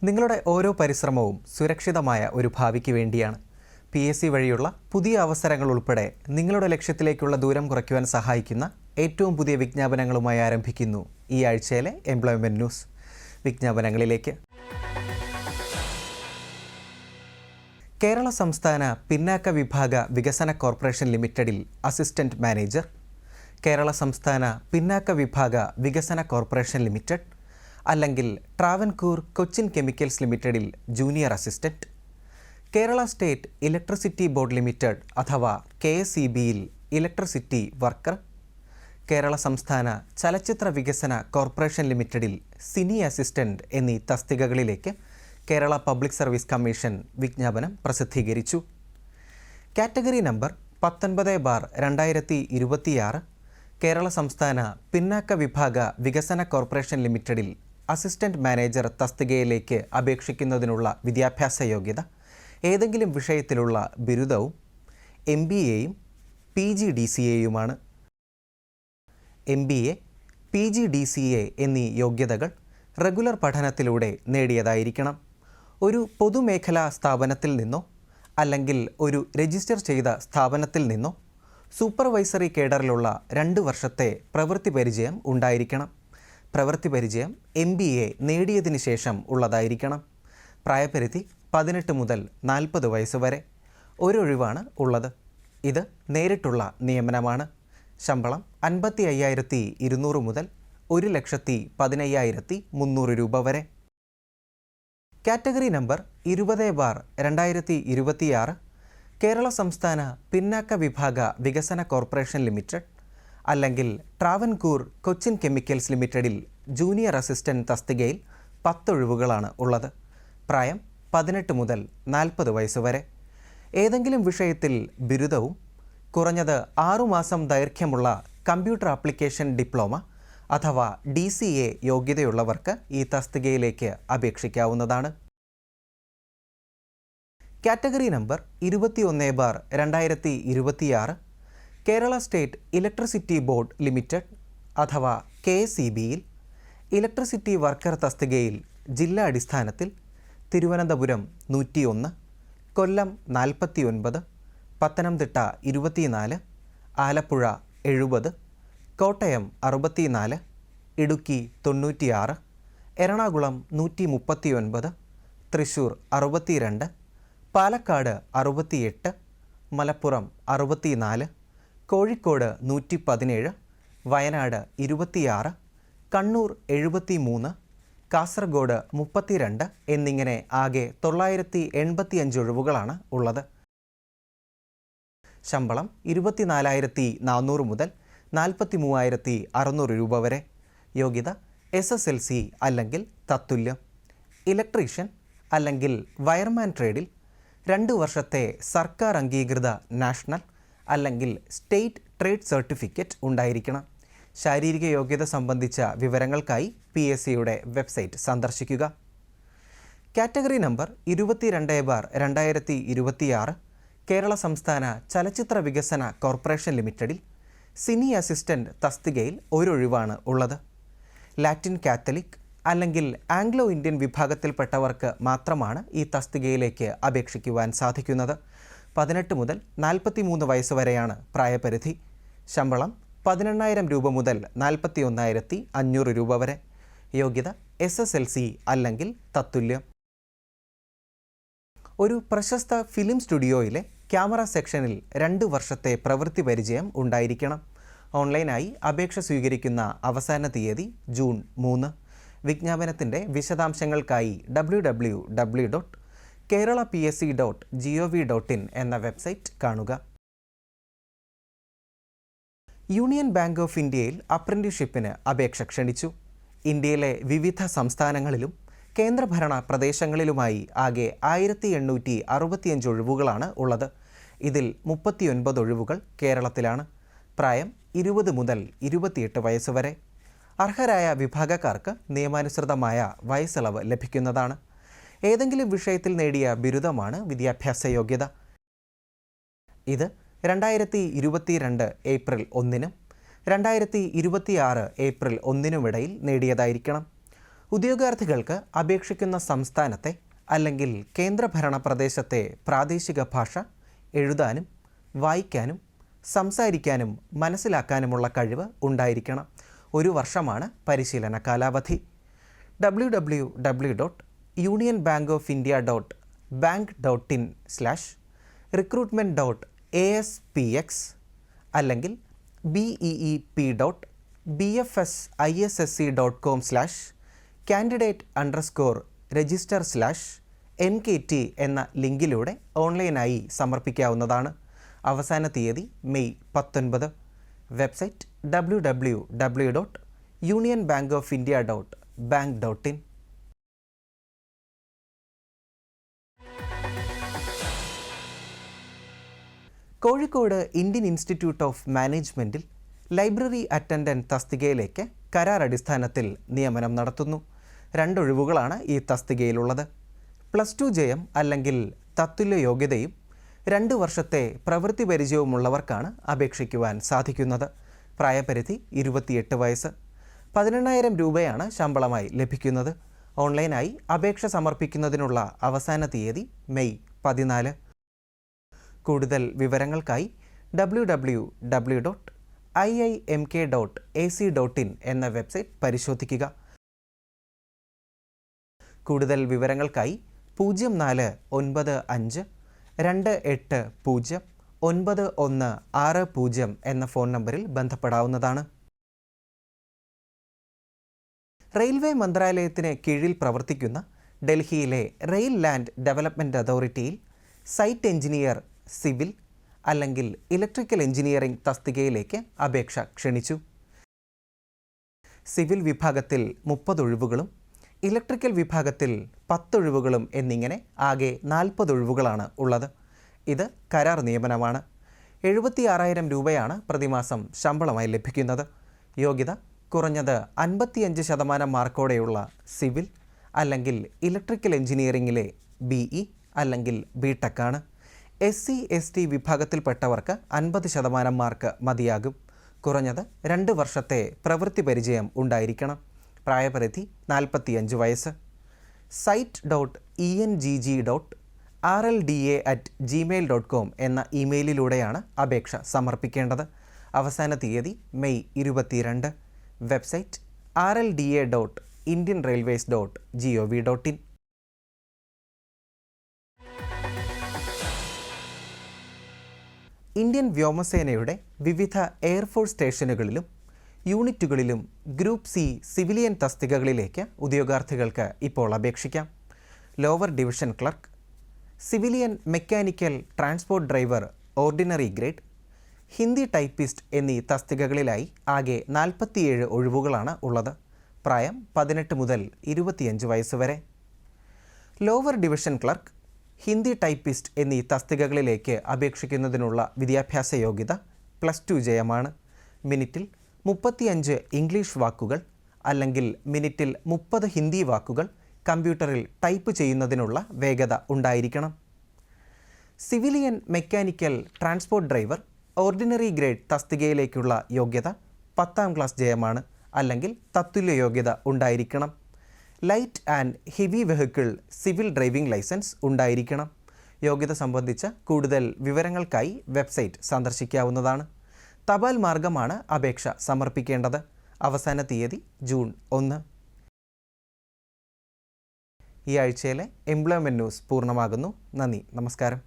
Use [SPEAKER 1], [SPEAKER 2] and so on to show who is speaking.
[SPEAKER 1] നിങ്ങളുടെ ഓരോ പരിശ്രമവും സുരക്ഷിതമായ ഒരു ഭാവിക്ക് വേണ്ടിയാണ്. PSC വഴിയുള്ള പുതിയ അവസരങ്ങൾ ഉൾപ്പെടെ നിങ്ങളുടെ ലക്ഷ്യത്തിലേക്കുള്ള ദൂരം കുറയ്ക്കുവാൻ സഹായിക്കുന്ന ഏറ്റവും പുതിയ വിജ്ഞാപനങ്ങളുമായി ആരംഭിക്കുന്നു ഈ ആഴ്ചയിലെ എംപ്ലോയ്മെൻറ്റ് ന്യൂസ്. വിജ്ഞാപനങ്ങളിലേക്ക്. കേരള സംസ്ഥാന പിന്നാക്ക വിഭാഗ വികസന കോർപ്പറേഷൻ ലിമിറ്റഡിൽ അസിസ്റ്റന്റ് മാനേജർ. കേരള സംസ്ഥാന പിന്നാക്ക വിഭാഗ വികസന കോർപ്പറേഷൻ ലിമിറ്റഡ് അല്ലെങ്കിൽ ട്രാവൻകൂർ കൊച്ചിൻ കെമിക്കൽസ് ലിമിറ്റഡിൽ junior assistant. Kerala state electricity board limited അഥവാ KSEBയിൽ ഇലക്ട്രിസിറ്റി വർക്കർ. കേരള സംസ്ഥാന ചലച്ചിത്ര വികസന കോർപ്പറേഷൻ ലിമിറ്റഡിൽ സിനി അസിസ്റ്റന്റ് എന്നീ തസ്തികകളിലേക്ക് കേരള പബ്ലിക് സർവീസ് കമ്മീഷൻ വിജ്ഞാപനം പ്രസിദ്ധീകരിച്ചു. കാറ്റഗറി നമ്പർ 19/2026 കേരള സംസ്ഥാന പിന്നാക്ക വിഭാഗ വികസന കോർപ്പറേഷൻ ലിമിറ്റഡിൽ അസിസ്റ്റന്റ് മാനേജർ തസ്തികയിലേക്ക് അപേക്ഷിക്കുന്നതിനുള്ള വിദ്യാഭ്യാസ യോഗ്യത ഏതെങ്കിലും വിഷയത്തിലുള്ള ബിരുദവും MBAയും PGDCAയുമാണ്. MBA, PGDCA എന്നീ യോഗ്യതകൾ റെഗുലർ പഠനത്തിലൂടെ നേടിയതായിരിക്കണം. ഒരു പൊതുമേഖലാ സ്ഥാപനത്തിൽ നിന്നോ അല്ലെങ്കിൽ ഒരു രജിസ്റ്റർ ചെയ്ത സ്ഥാപനത്തിൽ നിന്നോ സൂപ്പർവൈസറി കേഡറിലുള്ള 2 വർഷത്തെ പ്രവൃത്തി പരിചയം ഉണ്ടായിരിക്കണം. പ്രവൃത്തി പരിചയം MBA നേടിയതിനു ശേഷം ഉള്ളതായിരിക്കണം. പ്രായപരിധി 18 മുതൽ 40 വയസ്സ് വരെ. ഒരൊഴിവാണ് ഉള്ളത്. ഇത് നേരിട്ടുള്ള നിയമനമാണ്. ശമ്പളം 55,200 മുതൽ 1,15,300 രൂപ വരെ. കാറ്റഗറി നമ്പർ 20/2026 കേരള സംസ്ഥാന പിന്നാക്ക വിഭാഗ വികസന കോർപ്പറേഷൻ ലിമിറ്റഡ് അല്ലെങ്കിൽ ട്രാവൻകൂർ കൊച്ചിൻ കെമിക്കൽസ് ലിമിറ്റഡിൽ ജൂനിയർ അസിസ്റ്റന്റ് തസ്തികയിൽ 10 ഒഴിവുകളാണ് ഉള്ളത്. പ്രായം 18 മുതൽ 40 വയസ്സ് വരെ. ഏതെങ്കിലും വിഷയത്തിൽ ബിരുദവും കുറഞ്ഞത് 6 മാസം ദൈർഘ്യമുള്ള കമ്പ്യൂട്ടർ ആപ്ലിക്കേഷൻ ഡിപ്ലോമ അഥവാ DCA യോഗ്യതയുള്ളവർക്ക് ഈ തസ്തികയിലേക്ക് അപേക്ഷിക്കാവുന്നതാണ്. Category number 21/2026 Kerala state electricity board limited അഥവാ KSEBയിൽ ഇലക്ട്രിസിറ്റി വർക്കർ തസ്തികയിൽ ജില്ലാ അടിസ്ഥാനത്തിൽ തിരുവനന്തപുരം 101, കൊല്ലം 49, പത്തനംതിട്ട 24, ആലപ്പുഴ 70, കോട്ടയം 64, ഇടുക്കി 96, എറണാകുളം 139, തൃശ്ശൂർ 62, പാലക്കാട് 68, മലപ്പുറം 64, കോഴിക്കോട് 117, വയനാട് 26, കണ്ണൂർ 73, കാസർഗോഡ് 32 എന്നിങ്ങനെ ആകെ 985 ഒഴിവുകളാണ് ഉള്ളത്. ശമ്പളം 24,400 മുതൽ 43,600 രൂപ വരെ. യോഗ്യത SSLC അല്ലെങ്കിൽ തത്തുല്യം. ഇലക്ട്രീഷ്യൻ അല്ലെങ്കിൽ വയർമാൻ ട്രേഡിൽ 2 വർഷത്തെ സർക്കാർ അംഗീകൃത നാഷണൽ അല്ലെങ്കിൽ സ്റ്റേറ്റ് ട്രേഡ് സർട്ടിഫിക്കറ്റ് ഉണ്ടായിരിക്കണം. ശാരീരിക യോഗ്യത സംബന്ധിച്ച വിവരങ്ങൾക്കായി PSCയുടെ വെബ്സൈറ്റ് സന്ദർശിക്കുക. കാറ്റഗറി നമ്പർ 22/2026 കേരള സംസ്ഥാന ചലച്ചിത്ര വികസന കോർപ്പറേഷൻ ലിമിറ്റഡിൽ സിനി അസിസ്റ്റന്റ് തസ്തികയിൽ ഒരൊഴിവാണ് ഉള്ളത്. ലാറ്റിൻ കാത്തലിക് അല്ലെങ്കിൽ ആംഗ്ലോ ഇന്ത്യൻ വിഭാഗത്തിൽപ്പെട്ടവർക്ക് മാത്രമാണ് ഈ തസ്തികയിലേക്ക് അപേക്ഷിക്കുവാൻ സാധിക്കുന്നത്. 18 മുതൽ 43 വയസ്സ് വരെയാണ് പ്രായപരിധി. ശമ്പളം 18,000 രൂപ മുതൽ 41,500 രൂപ വരെ. യോഗ്യത SSLC അല്ലെങ്കിൽ തത്തുല്യം. ഒരു പ്രശസ്ത ഫിലിം സ്റ്റുഡിയോയിലെ ക്യാമറ സെക്ഷനിൽ 2 വർഷത്തെ പ്രവൃത്തി പരിചയം ഉണ്ടായിരിക്കണം. ഓൺലൈനായി അപേക്ഷ സ്വീകരിക്കുന്ന അവസാന തീയതി ജൂൺ 3. വിജ്ഞാപനത്തിൻ്റെ വിശദാംശങ്ങൾക്കായി www.keralapsc.gov.in എന്ന വെബ്സൈറ്റ് കാണുക. യൂണിയൻ ബാങ്ക് ഓഫ് ഇന്ത്യയിൽ അപ്രന്റീസ്ഷിപ്പിന് അപേക്ഷ ക്ഷണിച്ചു. ഇന്ത്യയിലെ വിവിധ സംസ്ഥാനങ്ങളിലും കേന്ദ്രഭരണ പ്രദേശങ്ങളിലുമായി ആകെ 1,865 ഒഴിവുകളാണ് ഉള്ളത്. ഇതിൽ 39 ഒഴിവുകൾ കേരളത്തിലാണ്. പ്രായം 20 മുതൽ 28 വയസ്സ് വരെ. അർഹരായ വിഭാഗക്കാർക്ക് നിയമാനുസൃതമായ വയസ്സിളവ് ലഭിക്കുന്നതാണ്. ഏതെങ്കിലും വിഷയത്തിൽ നേടിയ ബിരുദമാണ് വിദ്യാഭ്യാസ യോഗ്യത. ഇത് 2022 ഏപ്രിൽ 1-നും 2026 ഏപ്രിൽ 1-നുമിടയിൽ നേടിയതായിരിക്കണം. ഉദ്യോഗാർത്ഥികൾക്ക് അപേക്ഷിക്കുന്ന സംസ്ഥാനത്തെ അല്ലെങ്കിൽ കേന്ദ്രഭരണ പ്രദേശത്തെ പ്രാദേശിക ഭാഷ എഴുതാനും വായിക്കാനും സംസാരിക്കാനും മനസ്സിലാക്കാനുമുള്ള കഴിവ് ഉണ്ടായിരിക്കണം. 1 വർഷമാണ് പരിശീലന കാലാവധി. www.unionbankofindia.bank.in/recruitment.aspx അല്ലെങ്കിൽ beep.bfsissc.com/candidate_register/mkt എന്ന ലിങ്കിലൂടെ ഓൺലൈനായി സമർപ്പിക്കാവുന്നതാണ്. അവസാന തീയതി May 19. Website www.unionbankofindia.bank.in. Kozhikode Indian institute of മാനേജ്മെൻറ്റിൽ ലൈബ്രറി അറ്റൻഡൻറ്റ് തസ്തികയിലേക്ക് കരാർ അടിസ്ഥാനത്തിൽ നിയമനം നടത്തുന്നു. 2 ഒഴിവുകളാണ് ഈ തസ്തികയിലുള്ളത്. +2 ജയം അല്ലെങ്കിൽ തത്തുല്യ യോഗ്യതയും 2 വർഷത്തെ പ്രവൃത്തി പരിചയവുമുള്ളവർക്കാണ് അപേക്ഷിക്കുവാൻ സാധിക്കുന്നത്. പ്രായപരിധി 28 വയസ്സ്. 18,000 രൂപയാണ് ശമ്പളമായി ലഭിക്കുന്നത്. ഓൺലൈനായി അപേക്ഷ സമർപ്പിക്കുന്നതിനുള്ള അവസാന തീയതി മെയ് 14. കൂടുതൽ വിവരങ്ങൾക്കായി www.iimk.ac.in എന്ന വെബ്സൈറ്റ് പരിശോധിക്കുക. കൂടുതൽ വിവരങ്ങൾക്കായി 045528091160 എന്ന ഫോൺ നമ്പറിൽ ബന്ധപ്പെടാവുന്നതാണ്. റെയിൽവേ മന്ത്രാലയത്തിന് കീഴിൽ പ്രവർത്തിക്കുന്ന ഡൽഹിയിലെ റെയിൽ ലാൻഡ് ഡെവലപ്മെൻറ്റ് അതോറിറ്റിയിൽ സൈറ്റ് എഞ്ചിനീയർ സിവിൽ അല്ലെങ്കിൽ ഇലക്ട്രിക്കൽ എഞ്ചിനീയറിംഗ് തസ്തികയിലേക്ക് അപേക്ഷ ക്ഷണിച്ചു. സിവിൽ വിഭാഗത്തിൽ 30 ഒഴിവുകളും ഇലക്ട്രിക്കൽ വിഭാഗത്തിൽ 10 ഒഴിവുകളും എന്നിങ്ങനെ ആകെ 40 ഒഴിവുകളാണ് ഉള്ളത്. ഇത് കരാർ നിയമനമാണ്. 76,000 രൂപയാണ് പ്രതിമാസം ശമ്പളമായി ലഭിക്കുന്നത്. യോഗ്യത കുറഞ്ഞത് 55% മാർക്കോടെയുള്ള സിവിൽ അല്ലെങ്കിൽ ഇലക്ട്രിക്കൽ എഞ്ചിനീയറിംഗിലെ BE അല്ലെങ്കിൽ BTech ആണ്. SC/ST വിഭാഗത്തിൽപ്പെട്ടവർക്ക് 50% മാർക്ക് മതിയാകും. കുറഞ്ഞത് 2 വർഷത്തെ പ്രവൃത്തി പരിചയം ഉണ്ടായിരിക്കണം. പ്രായപരിധി 45 വയസ്സ്. site.engg.rlda@gmail.com എന്ന ഇമെയിലിലൂടെയാണ് അപേക്ഷ സമർപ്പിക്കേണ്ടത്. അവസാന തീയതി മെയ് 22. Website rlda.indianrailways.gov.in. ഇന്ത്യൻ വ്യോമസേനയുടെ വിവിധ എയർഫോഴ്സ് സ്റ്റേഷനുകളിലും യൂണിറ്റുകളിലും ഗ്രൂപ്പ് C സിവിലിയൻ തസ്തികകളിലേക്ക് ഉദ്യോഗാർത്ഥികൾക്ക് ഇപ്പോൾ അപേക്ഷിക്കാം. Lower division clerk, civilian mechanical transport driver ordinary grade, Hindi typist എന്നീ തസ്തികകളിലായി ആകെ 47 ഒഴിവുകളാണ് ഉള്ളത്. പ്രായം 18 മുതൽ 25 വയസ്സ് വരെ. Lower division clerk, Hindi typist എന്നീ തസ്തികകളിലേക്ക് അപേക്ഷിക്കുന്നതിനുള്ള വിദ്യാഭ്യാസ യോഗ്യത +2 ജയമാണ്. മിനിറ്റിൽ 35 ഇംഗ്ലീഷ് വാക്കുകൾ അല്ലെങ്കിൽ മിനിറ്റിൽ 30 ഹിന്ദി വാക്കുകൾ കമ്പ്യൂട്ടറിൽ ടൈപ്പ് ചെയ്യുന്നതിനുള്ള വേഗത ഉണ്ടായിരിക്കണം. Civilian mechanical transport driver ordinary grade തസ്തികയിലേക്കുള്ള യോഗ്യത 10ാം ക്ലാസ് ജയമാണ് അല്ലെങ്കിൽ തത്തുല്യ യോഗ്യത ഉണ്ടായിരിക്കണം. Light and heavy vehicle civil driving licence ഉണ്ടായിരിക്കണം. യോഗ്യത സംബന്ധിച്ച കൂടുതൽ വിവരങ്ങൾക്കായി വെബ്സൈറ്റ് സന്ദർശിക്കാവുന്നതാണ്. തപാൽ മാർഗമാണ് അപേക്ഷ സമർപ്പിക്കേണ്ടത്. അവസാന തീയതി ജൂൺ 1. ഈ ആഴ്ചയിലെ എംപ്ലോയ്മെൻറ്റ് ന്യൂസ് പൂർണ്ണമാകുന്നു. നന്ദി, നമസ്കാരം.